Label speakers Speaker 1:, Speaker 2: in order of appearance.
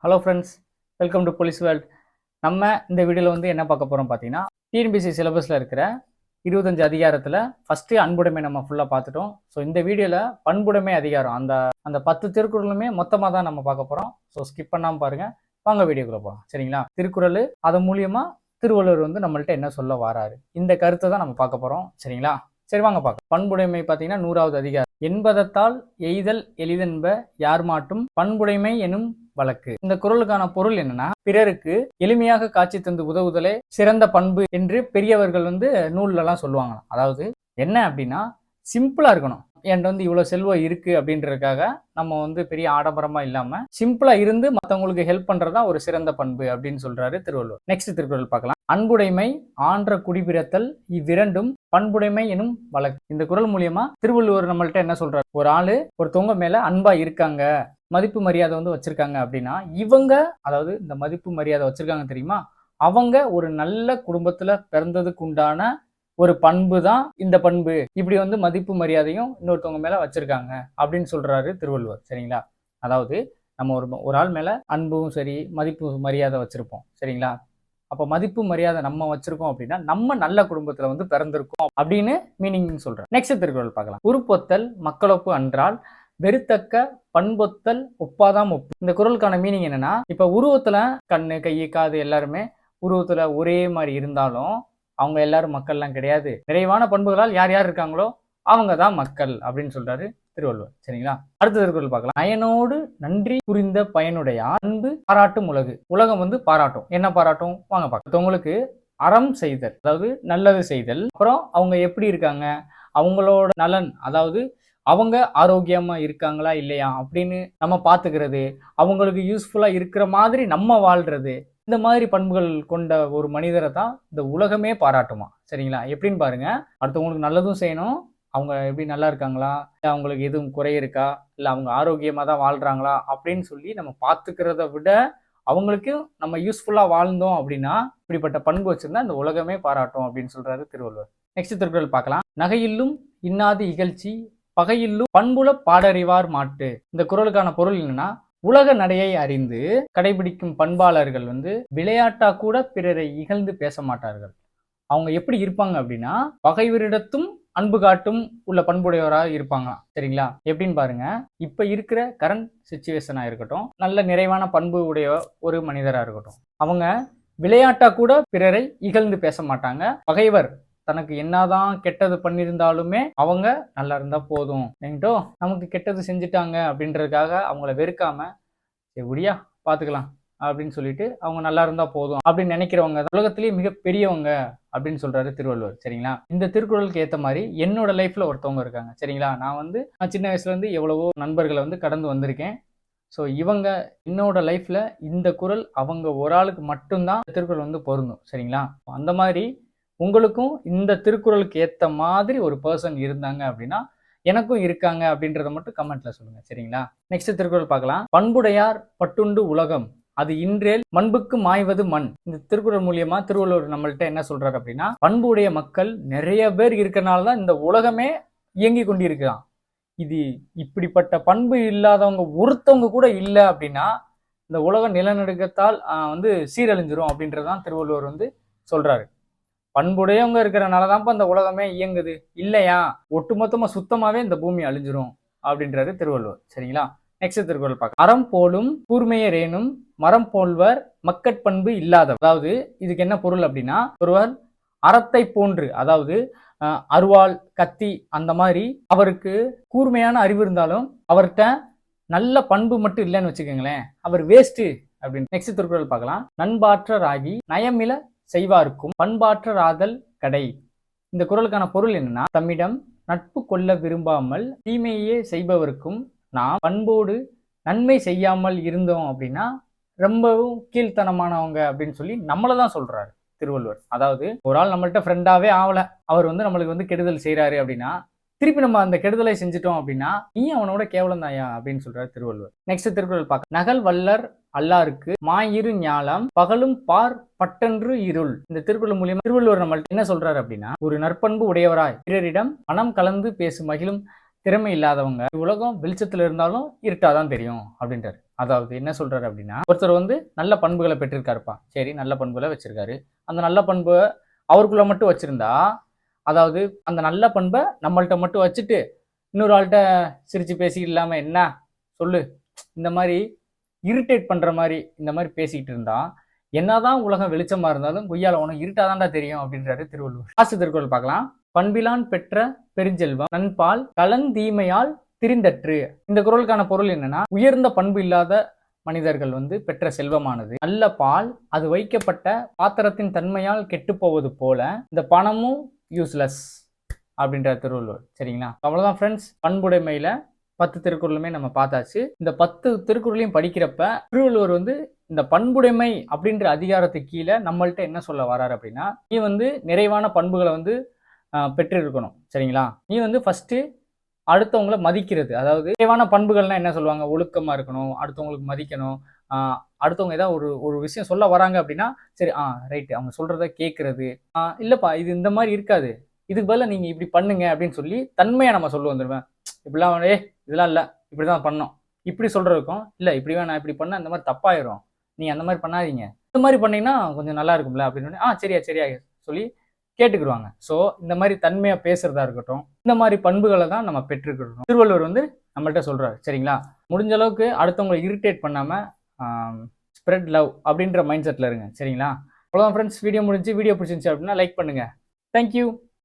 Speaker 1: Hello friends, welcome to police world. நம்ம இந்த வீடியோவில் என்ன பார்க்க போகிறோம் பார்த்தீங்கன்னா, டிஎன்பிஎஸ்சி சிலபஸில் இருக்கிற 25 அதிகாரத்தில் ஃபஸ்ட்டு அன்புடைமை நம்ம ஃபுல்லாக பார்த்துட்டோம். ஸோ இந்த வீடியோவில் பண்புடைமை அதிகாரம் அந்த அந்த 10 திருக்குறளுமே மொத்தமாக தான் நம்ம பார்க்க போகிறோம். ஸோ ஸ்கிப் பண்ணாமல் பாருங்கள். வாங்க வீடியோக்குள்ள போகலாம். சரிங்களா? திருக்குறள் அதன் மூலியமாக திருவள்ளுவர் நம்மள்ட்ட என்ன சொல்ல வராரு, இந்த கருத்தை தான் நம்ம பார்க்க போகிறோம். சரிங்களா? சரி வாங்க பார்க்க. பண்புடைமை பார்த்தீங்கன்னா 100வது அதிகாரம். என்பதத்தால் எய்தல் எளிதென்ப யார் மாட்டும் பண்புடைமை எனும் வழக்கு. இந்த குறளுக்கான பொருள் என்னன்னா, பிறருக்கு எளிமையாக காட்சி தந்து உதவுதலே சிறந்த பண்பு என்று பெரியவர்கள் நூல்ல எல்லாம் சொல்லுவாங்க. அதாவது என்ன அப்படின்னா, சிம்பிளா இருக்கணும். என்கிட்ட இவ்வளவு செல்வம் இருக்கு அப்படின்றதுக்காக நம்ம பெரிய ஆடம்பரமா இல்லாம சிம்பிளா இருந்து மத்தவங்களுக்கு ஹெல்ப் பண்றதா ஒரு சிறந்த பண்பு அப்படின்னு சொல்றாரு திருவள்ளுவர். நெக்ஸ்ட் திருக்குறள் பார்க்கலாம். அன்புடைமை ஆன்ற குடிபிறத்தல் இவ்விரண்டும் பண்புடைமை எனும் வழக்கு. இந்த குறள் மூலியமா திருவள்ளுவர் நம்மள்ட்ட என்ன சொல்றாரு, ஒரு ஆளு ஒருத்தவங்க மேல அன்பா இருக்காங்க, மதிப்பு மரியாதை வச்சிருக்காங்க அப்படின்னா, இவங்க அதாவது இந்த மதிப்பு மரியாதை வச்சிருக்காங்க தெரியுமா, அவங்க ஒரு நல்ல குடும்பத்துல பிறந்ததுக்கு உண்டான ஒரு பண்பு தான் இந்த பண்பு. இப்படி மதிப்பு மரியாதையும் இன்னொருத்தவங்க மேல வச்சிருக்காங்க அப்படின்னு சொல்றாரு திருவள்ளுவர். சரிங்களா? அதாவது நம்ம ஒரு ஆள் மேல அன்பும் சரி மதிப்பு மரியாதை வச்சிருப்போம். சரிங்களா? அப்போ மதிப்பு மரியாதை நம்ம வச்சிருக்கோம் அப்படின்னா நம்ம நல்ல குடும்பத்துல பிறந்திருக்கோம் அப்படின்னு மீனிங் சொல்றேன். நெக்ஸ்ட் திருக்குறள் பார்க்கலாம். உருப்பொத்தல் மக்களொப்பு அன்றால் வெறுத்தக்க பண்பொத்தல் ஒப்பாதாம் ஒப்பு. இந்த குறளுக்கான மீனிங் என்னன்னா, இப்ப உருவத்துல கண்ணு கை காது எல்லாருமே உருவத்துல ஒரே மாதிரி இருந்தாலும் அவங்க எல்லாரும் மக்கள்லாம் கிடையாது. நிறைவான பண்புகளால் யார் யார் இருக்காங்களோ அவங்க தான் மக்கள் அப்படின்னு சொல்றாரு திருவள்ளுவர். சரிங்களா? அடுத்த திருக்குறள் பார்க்கலாம். அயனோடு நன்றி புரிந்த பயனுடைய அன்பு பாராட்டும் உலகு. உலகம் பாராட்டும். என்ன பாராட்டும் வாங்க பார்க்கலாம். உங்களுக்கு அறம் செய்தல், அதாவது நல்லது செய்தல், அப்புறம் அவங்க எப்படி இருக்காங்க, அவங்களோட நலன், அதாவது அவங்க ஆரோக்கியமா இருக்காங்களா இல்லையா அப்படின்னு நம்ம பாத்துக்கிறது, அவங்களுக்கு யூஸ்ஃபுல்லா இருக்கிற மாதிரி நம்ம வாழ்றது, இந்த மாதிரி பண்புகள் கொண்ட ஒரு மனிதரை தான் இந்த உலகமே பாராட்டுமா. சரிங்களா? எப்படின்னு பாருங்க. அடுத்தவங்களுக்கு நல்லதும் செய்யணும், அவங்க எப்படி நல்லா இருக்காங்களா, இல்லை அவங்களுக்கு எதுவும் குறை இருக்கா, இல்லை அவங்க ஆரோக்கியமா தான் வாழ்றாங்களா அப்படின்னு சொல்லி நம்ம பார்த்துக்கிறத விட அவங்களுக்கு நம்ம யூஸ்ஃபுல்லா வாழ்ந்தோம் அப்படின்னா இப்படிப்பட்ட பண்பு வச்சிருந்தா இந்த உலகமே பாராட்டும் அப்படின்னு சொல்றாரு திருவள்ளுவர். நெக்ஸ்ட் திருக்குறள் பார்க்கலாம். நகையில்லும் இன்னாது இகழ்ச்சி பகையில்லும் பண்புல பாடறிவார் மாட்டு. இந்த குறளுக்கான பொருள் என்னன்னா, உலக நடையை அறிந்து கடைபிடிக்கும் பண்பாளர்கள் விளையாட்டா கூட பிறரை இகழ்ந்து பேச மாட்டார்கள். அவங்க எப்படி இருப்பாங்க அப்படின்னா, பகைவரிடத்தும் அன்பு காட்டும் உள்ள பண்புடையவராக இருப்பாங்க. சரிங்களா? எப்படின்னு பாருங்க. இப்ப இருக்கிற கரண்ட் சிச்சுவேஷனா இருக்கட்டும், நல்ல நிறைவான பண்பு உடைய ஒரு மனிதரா இருக்கட்டும், அவங்க விளையாட்டா கூட பிறரை இகழ்ந்து பேச மாட்டாங்க. பகைவர் தனக்கு என்னதான் கெட்டது பண்ணியிருந்தாலுமே அவங்க நல்லா இருந்தா போதும், என்கிட்ட நமக்கு கெட்டது செஞ்சுட்டாங்க அப்படின்றதுக்காக அவங்கள வெறுக்காம எப்படியா பாத்துக்கலாம் அப்படின்னு சொல்லிட்டு அவங்க நல்லா இருந்தா போதும் அப்படின்னு நினைக்கிறவங்க உலகத்திலேயே மிக பெரியவங்க அப்படின்னு சொல்றாரு திருவள்ளுவர். சரிங்களா? இந்த திருக்குறளுக்கு ஏத்த மாதிரி என்னோட லைஃப்ல ஒருத்தவங்க இருக்காங்க. சரிங்களா? நான் சின்ன வயசுல எவ்வளவோ நண்பர்களை கடந்து வந்திருக்கேன். ஸோ இவங்க என்னோட லைஃப்ல இந்த குறள் அவங்க ஒரு ஆளுக்கு மட்டும்தான் திருக்குறள் பொருந்தும். சரிங்களா? அந்த மாதிரி உங்களுக்கும் இந்த திருக்குறளுக்கு ஏத்த மாதிரி ஒரு பர்சன் இருந்தாங்க அப்படின்னா எனக்கும் இருக்காங்க அப்படின்றத மட்டும் கமெண்ட்ல சொல்லுங்க. சரிங்களா? நெக்ஸ்ட் திருக்குறள் பார்க்கலாம். பண்புடையார் பட்டுண்டு உலகம் அது இன்றேல் மண்புக்கு மாய்வது மண். இந்த திருக்குறள் மூலியமா திருவள்ளுவர் நம்மள்ட்ட என்ன சொல்றாரு அப்படின்னா, பண்புடைய மக்கள் நிறைய பேர் இருக்கனாலதான் இந்த உலகமே இயங்கி கொண்டிருக்கிறான். இது இப்படிப்பட்ட பண்பு இல்லாதவங்க ஒருத்தவங்க கூட இல்லை அப்படின்னா இந்த உலகம் நிலநடுக்கத்தால் சீரழிஞ்சிரும் அப்படின்றதான் திருவள்ளுவர் சொல்றாரு. பண்புடையவங்க இருக்கிறனாலதான் இந்த உலகமே இயங்குது, இல்லையா ஒட்டுமொத்தமா சுத்தமாவே இந்த பூமி அழிஞ்சிரும் அப்படின்றாரு திருவள்ளுவர். சரிங்களா? நெக்ஸ்ட் திருக்குறள் பார்க்க. அறம் போலும் கூர்மையரேனும் மரம் போல்வர் மக்கட்பண்பு இல்லாதவர். அதாவது இதுக்கு என்ன பொருள் அப்படின்னா, ஒருவர் அறத்தை போன்று, அதாவது அருவாள் கத்தி அந்த மாதிரி அவருக்கு கூர்மையான அறிவு இருந்தாலும் அவர்கிட்ட நல்ல பண்பு மட்டும் இல்லைன்னு வச்சுக்கோங்களேன், அவர் வேஸ்ட் அப்படின்னு. நெக்ஸ்ட் திருக்குறள் பார்க்கலாம். நண்பாற்றராகி நயமில செய்வார்க்கும் பண்பாற்றராதல் கடை. இந்த குறளுக்கான பொருள் என்னன்னா, தம்மிடம் நட்பு கொள்ள விரும்பாமல் தீமையே செய்பவருக்கும் நாம் பண்போடு நன்மை செய்யாமல் இருந்தோம் அப்படின்னா ரொம்பவும் கீழ்த்தனமானவங்க அப்படின்னு சொல்லி நம்மளதான் சொல்றாரு திருவள்ளுவர். அதாவது ஒரு ஆள் நம்மள்ட்ட ஃப்ரெண்டாவே ஆகல, அவர் நம்மளுக்கு கெடுதல் செய்யறாரு அப்படின்னா திருப்பி நம்ம அந்த கெடுதலை செஞ்சுட்டோம் அப்படின்னா நீ அவனோட கேவலம் தாயா அப்படின்னு சொல்றாரு திருவள்ளுவர். நெக்ஸ்ட் திருக்குறள் பார்க்க. நகல் வல்லர் அல்லாருக்கு மாயிரு ஞாலம் பகலும் பார் பட்டன்று இருள். இந்த திருக்குறள் மூலியமா திருவள்ளுவர் நம்மள்ட்ட என்ன சொல்றாரு அப்படின்னா, ஒரு நற்பண்பு உடையவராய் பிறரிடம் மனம் கலந்து பேசும் மகிழும் திறமை இல்லாதவங்க உலகம் வெளிச்சத்துல இருந்தாலும் இருட்டாதான் தெரியும் அப்படின்றாரு. அதாவது என்ன சொல்றாரு அப்படின்னா, ஒருத்தர் வந்து நல்ல பண்புகளை பெற்றிருக்காருப்பா, சரி நல்ல பண்புகளை வச்சிருக்காரு. அந்த நல்ல பண்பு அவருக்குள்ள மட்டும் வச்சிருந்தா, அதாவது அந்த நல்ல பண்பை நம்மள்ட்ட மட்டும் வச்சுட்டு இன்னொரு ஆள்கிட்ட சிரிச்சு பேசி இல்லாம என்ன சொல்லு இந்த மாதிரி இரிட்டேட் பண்ற மாதிரி இந்த மாதிரி பேசிக்கிட்டு இருந்தா, என்னதான் உலகம் வெளிச்சமா இருந்தாலும் கொய்யால உனக்கு இருட்டாதான்டா தெரியும் அப்படின்றாரு திருவள்ளுவர். காசு திருக்குறள் பார்க்கலாம். பண்பிலான் பெற்ற பெருஞ்செல்வம் நண்பால் கலந்தீமையால் திரிந்தற்று. இந்த குறளுக்கான பொருள் என்னன்னா, உயர்ந்த பண்பு இல்லாத மனிதர்கள் வந்து பெற்ற செல்வமானது நல்ல பால் அது வைக்கப்பட்ட பாத்திரத்தின் தன்மையால் கெட்டு போவது போல இந்த பணமும் யூஸ்லெஸ் அப்படின்ற திருவள்ளுவர். சரிங்களா? அவ்வளவுதான் ஃப்ரெண்ட்ஸ், பண்புடைமையில 10 திருக்குறளுமே நம்ம பார்த்தாச்சு. இந்த 10 திருக்குறளையும் படிக்கிறப்ப திருவள்ளுவர் வந்து இந்த பண்புடைமை அப்படின்ற அதிகாரத்துக்கு கீழே நம்மள்ட்ட என்ன சொல்ல வராரு அப்படின்னா, நீ வந்து நிறைவான பண்புகளை வந்து பெற்று இருக்கணும். சரிங்களா? நீ வந்து ஃபர்ஸ்ட் அடுத்தவங்களை மதிக்கிறது, அதாவது நிறைவான பண்புகள்னா என்ன சொல்லுவாங்க, ஒழுக்கமா இருக்கணும், அடுத்தவங்களுக்கு மதிக்கணும், அடுத்தவங்க ஏதாவது ஒரு ஒரு விஷயம் சொல்ல வராங்க அப்படின்னா சரி ரைட் அவங்க சொல்றத கேட்கறது, இல்லப்பா இது இந்த மாதிரி இருக்காது, இதுக்கு பதிலாக நீங்க இப்படி பண்ணுங்க அப்படின்னு சொல்லி தன்மையா நம்ம சொல்ல வந்துடுவேன். இப்படிலாம் இதெல்லாம் இல்லை இப்படிதான் பண்ணோம் இப்படி சொல்றதுக்கும், இல்லை இப்படி வேணாம் இப்படி பண்ண அந்த மாதிரி தப்பாயிரும், நீ அந்த மாதிரி பண்ணாதீங்க, இந்த மாதிரி பண்ணீங்கன்னா கொஞ்சம் நல்லா இருக்கும்ல அப்படின்னு சரியா சரியா சொல்லி கேட்டுக்கிடுவாங்க. ஸோ இந்த மாதிரி தன்மையா பேசுறதா இருக்கட்டும், இந்த மாதிரி பண்புகளை தான் நம்ம பெற்றுக்கிடணும். திருவள்ளுவர் வந்து நம்மள்ட்ட சொல்றாரு. சரிங்களா? முடிஞ்ச அளவுக்கு அடுத்தவங்களை இரிட்டேட் பண்ணாம ஸ்ப்ரெட் லவ் அப்படின்ற மைண்ட் செட்ல இருங்க. சரிங்களா? அவ்வளோதான் ஃப்ரெண்ட்ஸ், வீடியோ முடிஞ்சு. வீடியோ பிடிச்சிருந்துச்சு அப்படின்னா லைக் பண்ணுங்க. தேங்க்யூ.